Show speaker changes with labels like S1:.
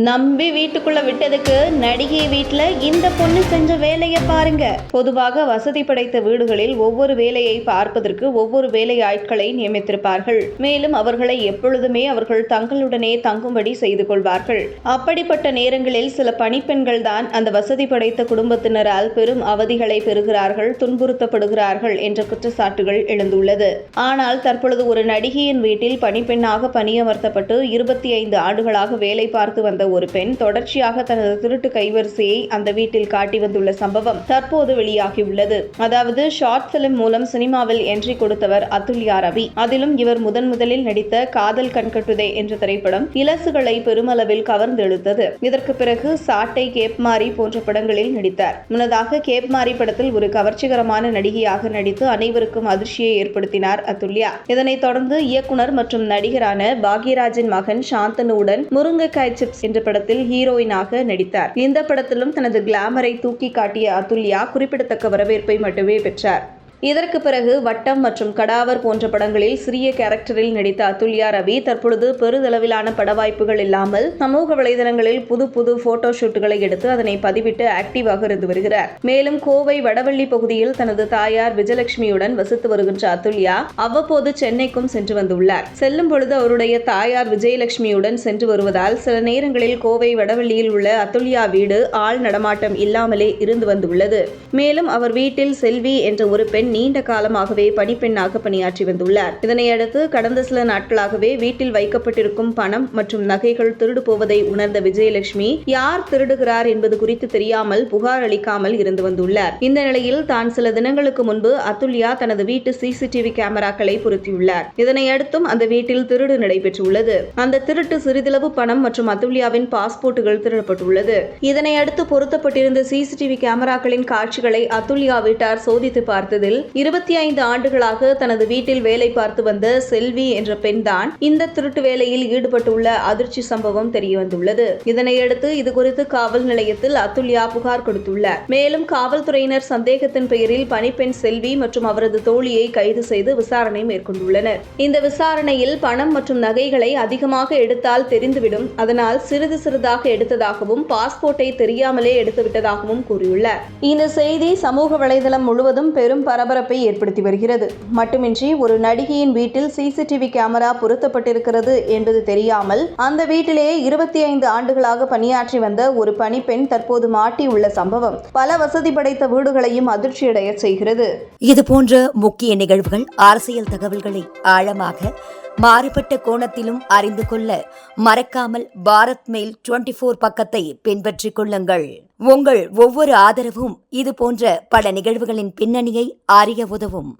S1: நம்பி வீட்டுக்குள்ள விட்டதுக்கு நடிகை வீட்டுல இந்த பொண்ணு செஞ்ச வேலையை பாருங்க. பொதுவாக வசதி படைத்த வீடுகளில் ஒவ்வொரு வேலையை பார்ப்பதற்கு ஒவ்வொரு வேலை ஆட்களை நியமித்திருப்பார்கள். மேலும் அவர்களை எப்பொழுதுமே அவர்கள் தங்களுடனே தங்கும்படி செய்து கொள்வார்கள். அப்படிப்பட்ட நேரங்களில் சில பணிப்பெண்கள் தான் அந்த வசதி படைத்த குடும்பத்தினரால் பெரும் அவதிகளை பெறுகிறார்கள், துன்புறுத்தப்படுகிறார்கள் என்ற குற்றச்சாட்டுகள் எழுந்துள்ளது. ஆனால் தற்பொழுது ஒரு நடிகையின் வீட்டில் பணிப்பெண்ணாக பணியமர்த்தப்பட்டு 25 ஆண்டுகளாக வேலை பார்த்து வந்த ஒரு பெண் தொடர்ச்சியாக தனது திருட்டு கைவரிசையை அந்த வீட்டில் காட்டி வந்துள்ள சம்பவம் தற்போது வெளியாகியுள்ளது. அதாவது ஷார்ட் பிலிம் மூலம் சினிமாவில் என்ட்ரி கொடுத்தவர் அதுல்யா ரவி. அதிலும் இவர் முதலில் நடித்த காதல் கண்கட்டுதே என்ற திரைப்படம் இலசுகளை பெருமளவில் கவர்ந்தெழுத்தது. இதற்கு பிறகு சாட்டை, கேப்மாரி போன்ற படங்களில் நடித்தார். முன்னதாக கேப்மாரி படத்தில் ஒரு கவர்ச்சிகரமான நடிகையாக நடித்து அனைவருக்கும் அதிர்ச்சியை ஏற்படுத்தினார் அதுல்யா. இதனைத் தொடர்ந்து இயக்குனர் மற்றும் நடிகரான பாக்யராஜின் மகன் சாந்தனுடன் முருங்கைக்காய் சிப்ஸ் என்ற படத்தில் ஹீரோயினாக நடித்தார். இந்த படத்திலும் தனது கிளாமரை தூக்கி காட்டிய அதுல்யா குறிப்பிடத்தக்க வரவேற்பை மட்டுமே பெற்றார். இதற்கு பிறகு வட்டம் மற்றும் கடாவர் போன்ற படங்களில் சிறிய கேரக்டரில் நடித்த அதுல்யா ரவி தற்பொழுது பெருதளவிலான பட வாய்ப்புகள் இல்லாமல் சமூக வலைதளங்களில் புது போட்டோ ஷூட்டுகளை எடுத்து அதனை பதிவிட்டு ஆக்டிவாக இருந்து வருகிறார். மேலும் கோவை வடவள்ளி பகுதியில் தனது தாயார் விஜயலட்சுமியுடன் வசித்து வருகின்ற அதுல்யா அவ்வப்போது சென்னைக்கும் சென்று வந்துள்ளார். செல்லும் பொழுது அவருடைய தாயார் விஜயலட்சுமியுடன் சென்று வருவதால் சில நேரங்களில் கோவை வடவள்ளியில் உள்ள அதுல்யா வீடு ஆள் நடமாட்டம் இல்லாமலே இருந்து வந்துள்ளது. மேலும் அவர் வீட்டில் செல்வி என்ற ஒரு பெண் நீண்ட காலமாகவே பணிப்பெண்ணாக பணியாற்றி வந்துள்ளார். இதனையடுத்து கடந்த சில நாட்களாகவே வீட்டில் வைக்கப்பட்டிருக்கும் பணம் மற்றும் நகைகள் திருடு போவதை உணர்ந்த விஜயலட்சுமி யார் திருடுகிறார் என்பது குறித்து தெரியாமல் புகார் அளிக்காமல் இருந்து வந்துள்ளார். இந்த நிலையில் தான் சில தினங்களுக்கு முன்பு அதுல்யா தனது வீட்டு சிசிடிவி கேமராக்களை பொருத்தியுள்ளார். இதனையடுத்தும் அந்த வீட்டில் திருடு நடைபெற்றுள்ளது. அந்த திருட்டு சிறிதளவு பணம் மற்றும் அதுல்யாவின் பாஸ்போர்ட்டுகள் திருடப்பட்டுள்ளது. இதனையடுத்து பொருத்தப்பட்டிருந்த சிசிடிவி கேமராக்களின் காட்சிகளை அதுல்யா வீட்டார் சோதித்து பார்த்ததில் 25 ஆண்டுகளாக தனது வீட்டில் வேலை பார்த்து வந்த செல்வி என்ற பெண்தான் இந்த திருட்டு வேலையில் ஈடுபட்டுள்ள அதிர்ச்சி சம்பவம் தெரியவந்துள்ளது. இதனையடுத்து இதுகுறித்து காவல் நிலையத்தில் அதுல்யா புகார் கொடுத்துள்ளார். மேலும் காவல்துறையினர் சந்தேகத்தின் பெயரில் பணிப்பெண் செல்வி மற்றும் அவரது தோழியை கைது செய்து விசாரணை மேற்கொண்டுள்ளனர். இந்த விசாரணையில் பணம் மற்றும் நகைகளை அதிகமாக எடுத்தால் தெரிந்துவிடும், அதனால் சிறிதாக எடுத்ததாகவும் பாஸ்போர்ட்டை தெரியாமலே எடுத்துவிட்டதாகவும் கூறியுள்ளார். இந்த செய்தி சமூக வலைதளம் முழுவதும் பெரும் பரபரப்பை ஏற்படுத்தி வருகிறது. மட்டுமின்றி ஒரு நடிகையின் வீட்டில் சிசிடிவி கேமரா பொருத்தப்பட்டிருக்கிறது என்பது தெரியாமல் அந்த வீட்டிலேயே 25 ஆண்டுகளாக பணியாற்றி வந்த ஒரு பணிப்பெண் தற்போது மாட்டியுள்ள சம்பவம் பல வசதி படைத்த வீடுகளையும் அதிர்ச்சியடைய செய்கிறது.
S2: இதுபோன்ற முக்கிய நிகழ்வுகள், அரசியல் தகவல்களை ஆழமாக மாறுபட்ட கோணத்திலும் அறிந்து கொள்ள மறக்காமல் பாரத் மெயில் 24 பக்கத்தை பின்பற்றிக் கொள்ளுங்கள். உங்கள் ஒவ்வொரு ஆதரவும் இதுபோன்ற பல நிகழ்வுகளின் பின்னணியை அறிய உதவும்.